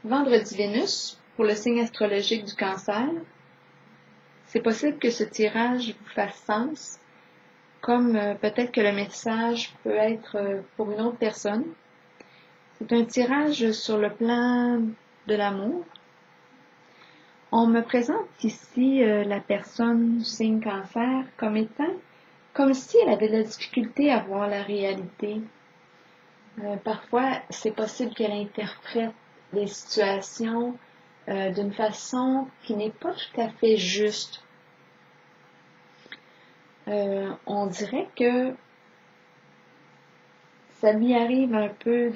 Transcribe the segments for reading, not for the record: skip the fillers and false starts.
Vendredi Vénus, pour le signe astrologique du Cancer. C'est possible que ce tirage vous fasse sens, comme peut-être que le message peut être pour une autre personne. C'est un tirage sur le plan de l'amour. On me présente ici la personne du signe Cancer comme si elle avait de la difficulté à voir la réalité. Parfois, c'est possible qu'elle interprète les situations d'une façon qui n'est pas tout à fait juste. On dirait que ça lui arrive un peu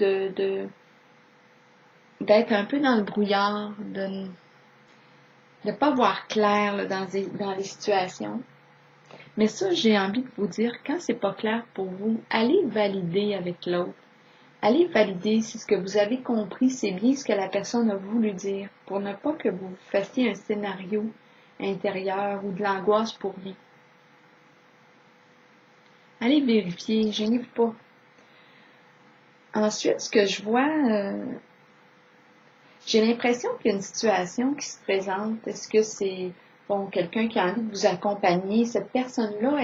d'être un peu dans le brouillard, de ne pas voir clair là, dans les situations. Mais ça, j'ai envie de vous dire, quand c'est pas clair pour vous, allez valider avec l'autre. Allez valider si ce que vous avez compris, c'est bien ce que la personne a voulu dire, pour ne pas que vous fassiez un scénario intérieur ou de l'angoisse pour rien. Allez vérifier, gênez-vous pas. Ensuite, ce que je vois, j'ai l'impression qu'il y a une situation qui se présente. Est-ce que c'est quelqu'un qui a envie de vous accompagner? Cette personne-là,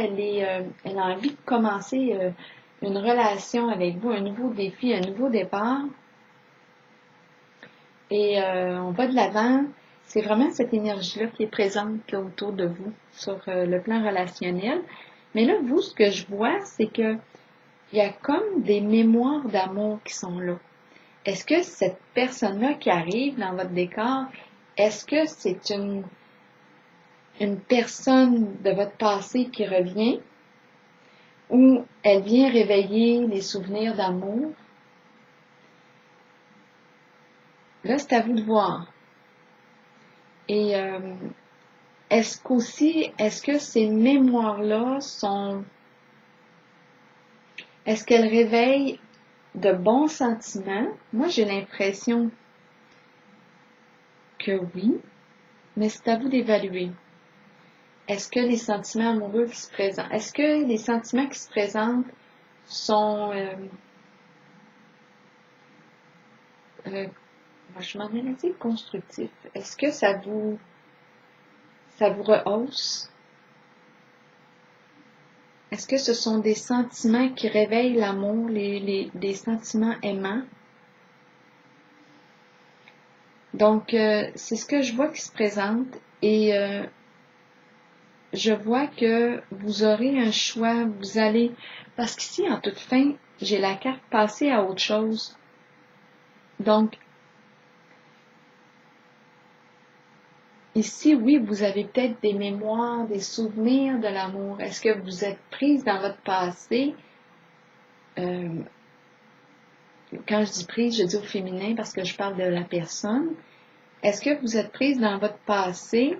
elle a envie de commencer une relation avec vous, un nouveau défi, un nouveau départ. Et on va de l'avant. C'est vraiment cette énergie-là qui est présente là, autour de vous sur le plan relationnel. Mais là, vous, ce que je vois, c'est que il y a comme des mémoires d'amour qui sont là. Est-ce que cette personne-là qui arrive dans votre décor, est-ce que c'est une personne de votre passé qui revient ou elle vient réveiller les souvenirs d'amour? Là, c'est à vous de voir. Et est-ce que ces mémoires-là est-ce qu'elles réveillent de bons sentiments? Moi, j'ai l'impression que oui, mais c'est à vous d'évaluer. Est-ce que les sentiments amoureux qui se présentent, est-ce que les sentiments qui se présentent sont, je m'en ai dit constructifs. Est-ce que ça vous rehausse? Est-ce que ce sont des sentiments qui réveillent l'amour, des sentiments aimants? Donc, c'est ce que je vois qui se présente et je vois que vous aurez un choix, parce qu'ici, en toute fin, j'ai la carte passer à autre chose. Donc, ici, oui, vous avez peut-être des mémoires, des souvenirs de l'amour. Est-ce que vous êtes prise dans votre passé? Quand je dis prise, je dis au féminin parce que je parle de la personne. Est-ce que vous êtes prise dans votre passé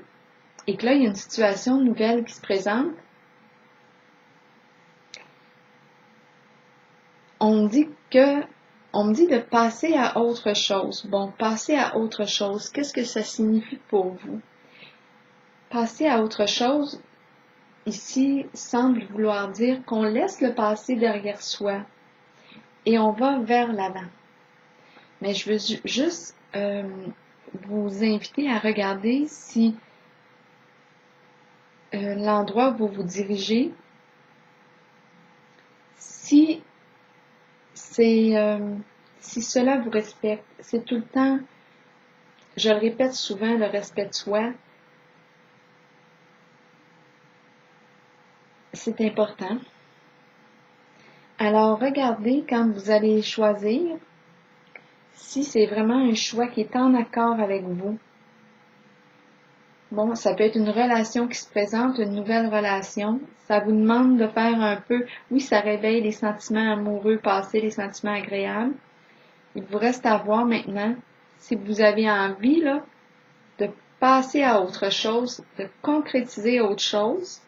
et que là, il y a une situation nouvelle qui se présente? On me dit de passer à autre chose. Bon, passer à autre chose, qu'est-ce que ça signifie pour vous? Passer à autre chose, ici, semble vouloir dire qu'on laisse le passé derrière soi et on va vers l'avant. Mais je veux juste vous inviter à regarder si l'endroit où vous vous dirigez, si cela vous respecte. C'est tout le temps, je le répète souvent, le respect de soi, c'est important. Alors, regardez quand vous allez choisir, si c'est vraiment un choix qui est en accord avec vous. Bon, ça peut être une relation qui se présente, une nouvelle relation. Ça vous demande de faire un peu, oui, ça réveille les sentiments amoureux passés, les sentiments agréables. Il vous reste à voir maintenant si vous avez envie, là, de passer à autre chose, de concrétiser autre chose,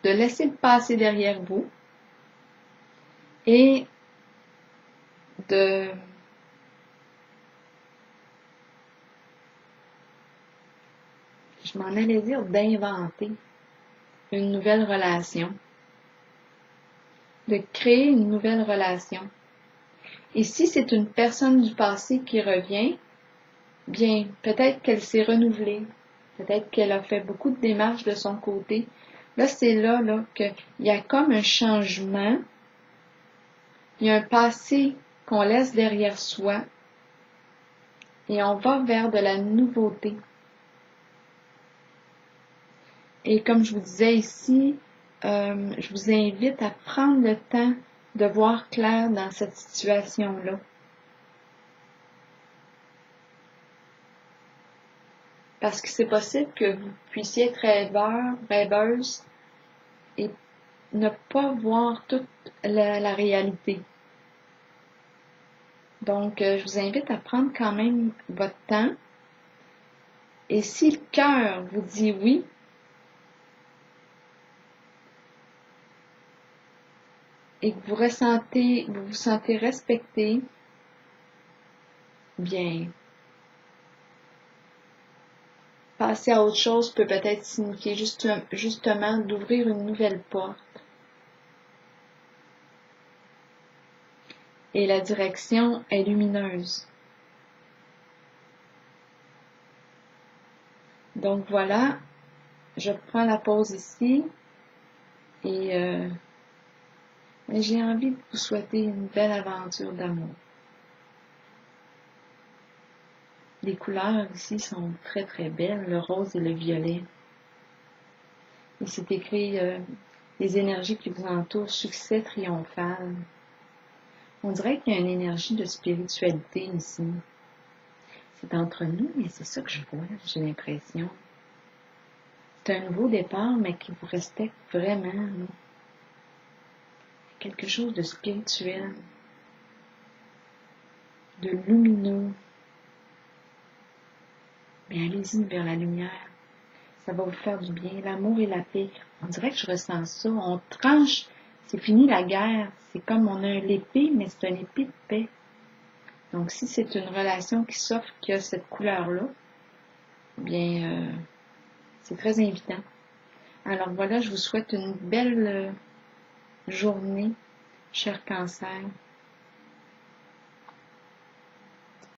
de laisser le passé derrière vous et je m'en allais dire d'inventer une nouvelle relation, de créer une nouvelle relation. Et si c'est une personne du passé qui revient, bien, peut-être qu'elle s'est renouvelée, peut-être qu'elle a fait beaucoup de démarches de son côté. Là, c'est là qu'il y a comme un changement, il y a un passé qu'on laisse derrière soi et on va vers de la nouveauté. Et comme je vous disais ici, je vous invite à prendre le temps de voir clair dans cette situation-là. Parce que c'est possible que vous puissiez être rêveur, rêveuse et ne pas voir toute la réalité. Donc, je vous invite à prendre quand même votre temps. Et si le cœur vous dit oui, et que vous vous sentez respecté, bien, passer à autre chose peut peut-être signifier justement d'ouvrir une nouvelle porte. Et la direction est lumineuse. Donc voilà, je prends la pause ici et j'ai envie de vous souhaiter une belle aventure d'amour. Les couleurs ici sont très très belles, le rose et le violet. Et c'est écrit les énergies qui vous entourent, succès triomphal. On dirait qu'il y a une énergie de spiritualité ici. C'est entre nous, mais c'est ça que je vois, j'ai l'impression. C'est un nouveau départ, mais qui vous respecte vraiment. Là. Quelque chose de spirituel, de lumineux. Mais allez-y vers la lumière. Ça va vous faire du bien. L'amour et la paix. On dirait que je ressens ça. On tranche. C'est fini la guerre. C'est comme on a l'épée, mais c'est une épée de paix. Donc, si c'est une relation qui s'offre, qui a cette couleur-là, bien, c'est très invitant. Alors voilà, je vous souhaite une belle journée, cher Cancer.